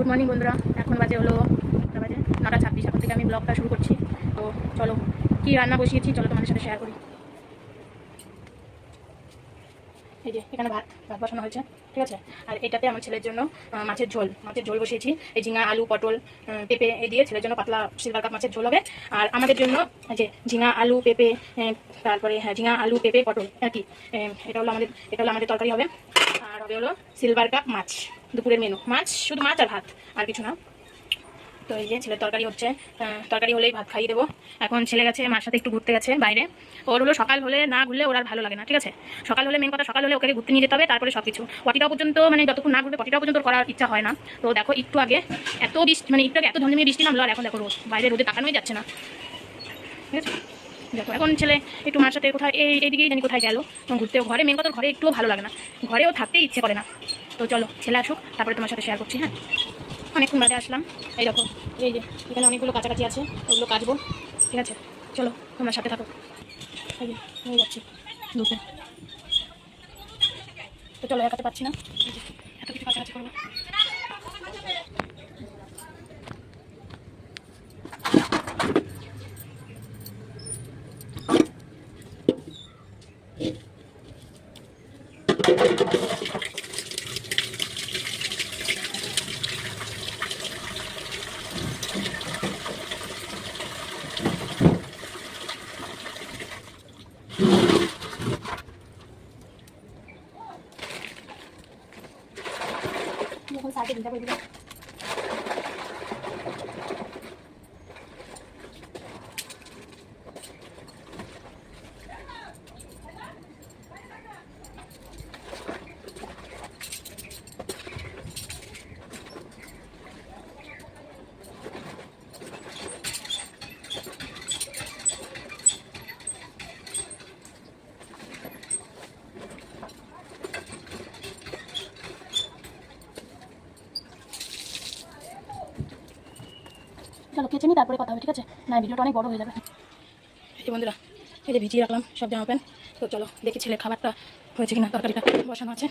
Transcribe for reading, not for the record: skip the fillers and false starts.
Good morning বন্ধুরা, এখন বাজে হলো 9:26। এখন থেকে আমি ব্লগটা শুরু করছি। তো চলো কি রান্না বসিয়েছি চলো তোমাদের সাথে শেয়ার করি। এই যে এখানে ভাত বসানো হয়েছে, ঠিক আছে। আর এটাতে আমার ছেলের জন্য মাছের ঝোল বসিয়েছি। এই ঝিঙা আলু পটল পেঁপে এ দিয়ে ছেলের জন্য পাতলা সিলভার কাপ মাছের ঝোল হবে। আর আমাদের জন্য এই যে ঝিঙা আলু পেঁপে, তারপরে ঝিঙা আলু পেঁপে পটল আর কি, এটা হলো আমাদের তরকারি হবে। আর হবে হলো সিলভার কাপ মাছ, দুপুরের মেনু মাছ, শুধু মাছ আর ভাত, আর কিছু না। তো এই যে ছেলের তরকারি হচ্ছে, তরকারি হলেই ভাত খাইয়ে দেবো। এখন ছেলে গেছে মার সাথে একটু ঘুরতে গেছে বাইরে। ওর হলো সকাল হলে না ঘুরলে ওর আর ভালো লাগে না, ঠিক আছে। সকাল হলে মেন কথা, সকাল হলে ওকে ঘুরতে নিয়ে যেতে হবে, তারপরে সব কিছু পটিটাও পর্যন্ত, মানে যতক্ষণ না ঘুরবে পটিটাও পর্যন্ত করার ইচ্ছা হয় না। তো দেখো একটু আগে এত বৃষ্টি, মানে একটু আগে এত ঝমঝমিয়ে বৃষ্টি নামলো, আর এখন দেখো রোদ, বাইরে রোদে তাকানোই যাচ্ছে না, ঠিক আছে। দেখো এখন ছেলে একটু মার সাথে কোথায় এইদিকেই জানি কোথায় গেল ঘুরতেও। ঘরে মেন কথা, ঘরে একটুও ভালো লাগে না, ঘরেও থাকতেই ইচ্ছে করে না। তো চলো ছেলে আসুক, তারপরে তোমার সাথে শেয়ার করছি। হ্যাঁ, অনেকক্ষণ বাদে আসলাম। এই দেখো এই যে এখানে অনেকগুলো কাছাকাছি আছে, ওগুলো কাচবো, ঠিক আছে। চলো তোমার সাথে থাকো। এই যে নিয়ে যাচ্ছি দুটো। তো চলো একাতে পাচ্ছি না, এই যে এত কিছু কাছাকাছি করবো। এখন সাইডে দিতে বলবি। চলো কেচে নিই, তারপরে কথা হবে, ঠিক আছে। না ভিডিওটা অনেক বড় হয়ে যাবে। এই যে বন্ধুরা, এই যে ভিজিয়ে রাখলাম সব জামা প্যান্ট। তো চলো দেখি ছেলে খাবারটা হয়েছে কিনা, তরকারিটা বসানো আছে।